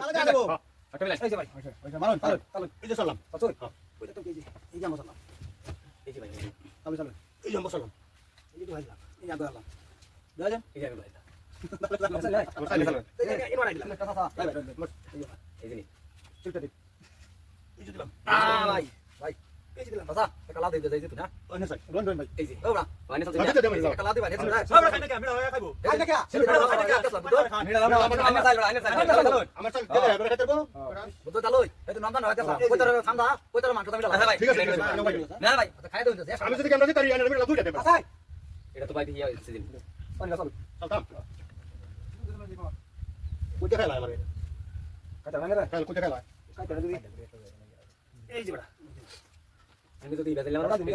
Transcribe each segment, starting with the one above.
তাহলে যা দেবো একটা মিলাই এই যে ভাই ওই যে মারুন তাহলে এই যে চললাম চল ওইটা তো এই যে আমরা চললাম এই যে ভাই তাহলে চলো এই যে আমরা চললাম এই যে ভাইলাম এই যে আদা দাদা এই যে ভাই এই যে নি এই যে দিলাম ভাই ভাই এই যে দিলাম দাদা একটা লাভ দিয়ে যাইছে তুই না ওই না স্যার রন রন ভাই এই যে ওরা মানে তো একটা লাভ দিবা নেছ না আমরা খাই না কি আমরা খাইবো খাই না কি সেটা খাই না কি আমি চাই আমার চল দে এবারে খেতে বলো বুঝতে চালোই এই তো নাম না হইতাছে কই তোর ঠান্ডা কই তোর মাংস তুমি ভাই ঠিক আছে না ভাই খাই দাও আমি যদি ক্যামেরা দিই তারি আমি লাভ দিতে পারবো এটা তো ভাই দিয়া সেদিন চল চলতাম কোথা খেলা আমারে কাটা না রে কোথা খেলা কাটা দিবি এই যে বড়া আমি তো দিবা দিলাম না তুমি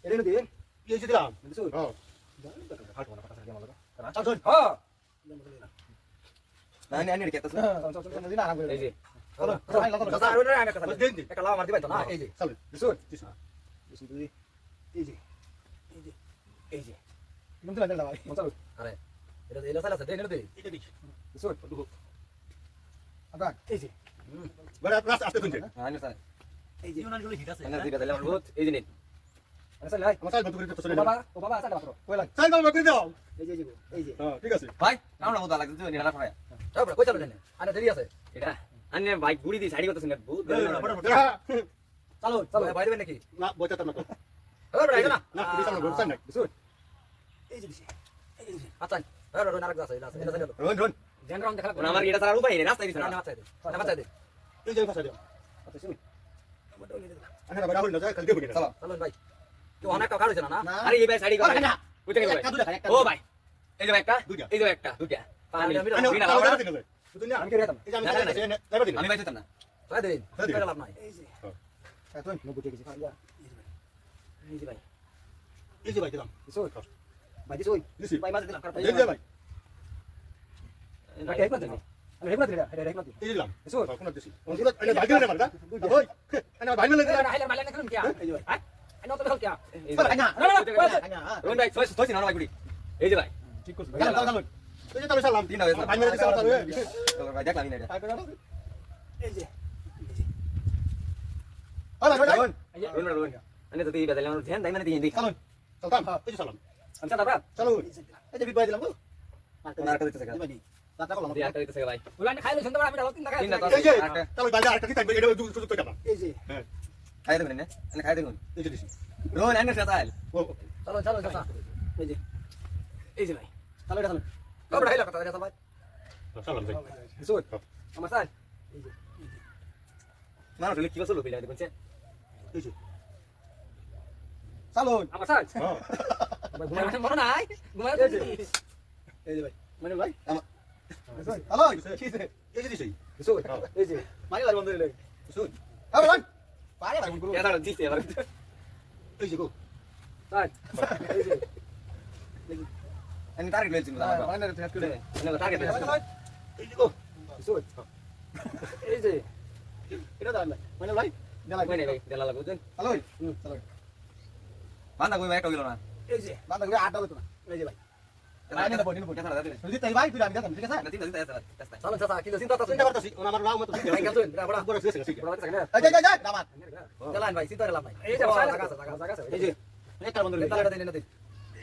এরে নে দিন এই যে দিলাম বুঝছো হ্যাঁ চল চল হ্যাঁ না না নি কেতাছ না চল চল দিন আরাম করে এই যে চলো দাদা আর না আমি কথা একটা লাভ মার দিবা তো না এই যে চল বুঝছো বুঝছো তুই এই যে এই যে তুমি তো লাগলা ভাই চল আরে এটা এলা সালা দে নে দে এটা দিছ বুঝছো আদা এই যে বড় রাস্তা আসতে তুই আনে স্যার এই যে ইউনানগুলো হিট আছে আনে দিবা দিলাম বহুত এই যে নে আরে চল ভাই আমার সাইড বন্ধ করে তো চলে ও বাবা আসা মাত্র কই লাগ সাইড বন্ধ করে দাও এই যে হ্যাঁ ঠিক আছে ভাই আমরা মত লাগছে তুই নিলা খায়া তারপর কই চলো জানে আনে দেরি আছে এটা আনে ভাই গুড়ি দি সাইড করতেছ না বহুত চলো চলো বাইরে বেন নাকি না বইটা তো না তো ওরে রাইগা না না দিছ না গোল সাইড না বুঝছো এই যে আচ্ছা আরে রন আরেক আছে এটা এটা সাইড রন জেন রাউন্ড দেখা আমার এটা সারা উপায় নেই রাস্তা দিছ না রাস্তা দে রাস্তা দে এই যে ফাসা দাও আচ্ছা শুন আরে বড় হল না যায় কালকে বলি চলো চলো ভাই তো অনেক কাজ হইছে না আরে এই ভাই সাইড করে না বুঝতে গেল ভাই ও ভাই এই যে একটা এই যে একটা দুইটা পানি আমি আমি কে রেতাম এই যে আমি বাইতে না তাই দেন তাই লাভ নাই এই যে হ্যাঁ তুই নবুটে গেছি খাইয়া এই যে ভাই এই যে ভাই দিলাম দিছো ভাই দিছো দিছি ভাই মাঝে দিলাম এই যে ভাই এটা কে দিলাম আমি হেকমত দিলাম এটা হেকমত এই দিলাম দিছো কোন দিছি ওগুলো এনে ভাই দিলে মারদা ওই এনে ভাই মিলে দিলা না হাইলা মারলে না করুন কি এই যে ভাই হ্যাঁ আনো তো কি এই যে না রন ভাই সইছি না ভাই গুড়ি এই যে ভাই ঠিক করছ চল চল চল তুই যে তাহলে সালাম দিন হবে ভাই মিলে দিছ তাহলে তো ভাই দেখলাম না এটা এই যে আরে ভাই রন রন আনে তো দিই বদলাম ধ্যান দাই মানে দিই দিই চল চলতাম এই যে সালাম আচ্ছা দাদা চলো এই যে বিবাই দিলাম গো আর কাছে থেকে দিবানি দাদা কলম আর কাছে থেকে ভাই ওলা খাইলে শুনতে পারে আমি ডাল তিন টাকা এই যে চলো ভাই আরেকটা দিতাম এটা সুযোগ তো যাবা এই যে হ্যাঁ খাই দেবেন না আনে খাই দেবেন এই যে দিছি রন আনে সাতাল ও চলো চলো চাচা এই যে ভাই চলো এটা চলো কবড়া হাইলা কথা এটা ভাই সালাম ভাই সুট আমার স্যার এই যে মানুষ কি বসলো বিলা দেখুন এই যে চলো আমার স্যার হ্যাঁ ঘুমাই মনে নাই ঘুমাই এই যে ভাই মানে ভাই আমার হ্যালো কিসে এই যে দিছি সুট এই যে মারি লাগি বন্ধ দিলে শুন আরে ভাই পারে ভাই গুলো এটা দিতে এবার এই যে গো স্যার এই যে আমি টার্গেট লইছি না মানে রে তুই আমি টার্গেট এই যে গো সুট এই যে এটা দাঁড়ান মানে ভাই দেলা কই নাই ভাই দেলা লাগো দেন হ্যালো চলো বান্দা কই একটা গেল না এই যে বান্দা করে আটা হতো না এই যে ভাই আমি না বনি কথা দাদা যদি তাই ভাই তুই আমি দাম ঠিক আছে না তিন দিন চলো চাচা কি চিন্তা করতেছ চিন্তা করতেছি আমার রাও মত ভাই গেল না বড় বড় শেষ ঠিক বড় থাকে না এই যে দামাত দেলান ভাই চিন্তা করলাম ভাই এই যে জায়গা আছে এই যে একটা বন্ধ করে দেলাটা দেন না দেন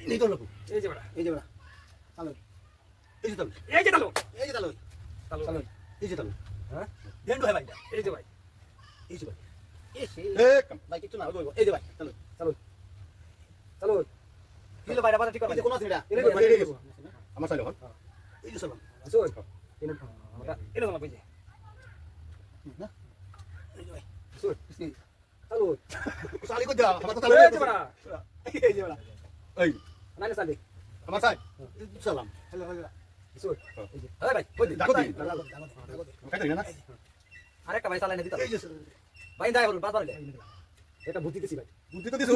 এই তো লোক এই যে বড় এই যে বড় চলো এই যে চলো এই যে চলো এই যে চলো চলো এই যে চলো হ্যাঁ দেন ভাই ভাই এই যে ভাই এই যে ভাই এই ভাই কিছু না হলো এই যে ভাই চলো চলো চলো কিলো বাইরে বাজার ঠিক করবে এই যে কোন আছে এটা আমার চাইলো এই যে চলো সুট এটা না বুঝে না এই যে ভাই সুট চলো সালি কো দাও আমার তো চাইলো এই যে বড় এই যে বড় এই না না সালি আমার চাই সালাম হ্যালো সুট এই যে আরে ভাই কই দেখো দিন কাটে না আরেকটা ভাই চালাই না দিতা এই যে ভাই দাই বলুন বাদ এটা বুদ্ধি দিছি ভাই বুদ্ধি তো দিছো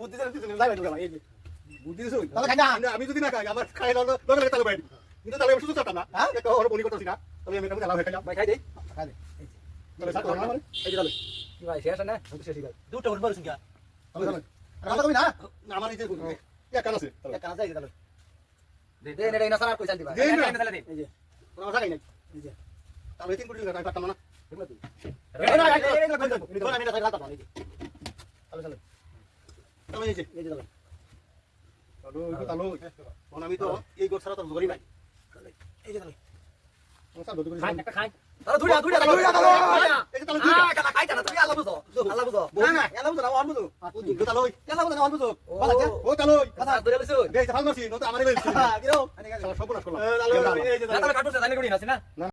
বুদ্ধি তো দিছো যাই ভাই এই বুদ্ধি দিছো তাহলে খাই না আমি যদি না খাই আমার খাই না লগে তাহলে ভাই কিন্তু তাহলে আমি সুস্থ থাকতাম না হ্যাঁ একটা ওর বনি করতেছি না তবে আমি এটা লাভ হয়ে খাইলাম ভাই খাই দেই খাই দে তাহলে সাথে না মানে এই যে চলো কি ভাই শেষ না আমি শেষ ভাই দুটো ওর বড় সংখ্যা তাহলে কথা কই না আমার এই যে এক কাজ আছে এক কাজ আছে তাহলে দে দে নেড়ে না সারা কই চাল দিবা দে না তাহলে দে এই যে কোনো কথা নাই এই যে তাহলে 3 কোটি টাকা আমি পারতাম না এগুলো তুই এই না আমি না তাই রাখতাম না এই যে চলো চলো তাহলে এই যে এই যে চলো তাহলে আমি তো এই গোছ ছাড়া তো ধরি নাই এই যে চলো স্যার দুটো খাই একটা খাই তাহলে দুইটা দুইটা তাহলে এই যে তাহলে দুইটা কালা খাই না তুমি আল্লাহ বুঝো আল্লাহ বুঝো না না আল্লাহ বুঝো না অন বুঝো দুটো তাহলে আল্লাহ বুঝো না অন বুঝো ভালো আছে ও তাহলে কথা ধরে লইছো এই যে ভালো আছি নতো আমারে বলছি কিরো সব সর্বনাশ করলাম তাহলে কাটুছে জানি করি না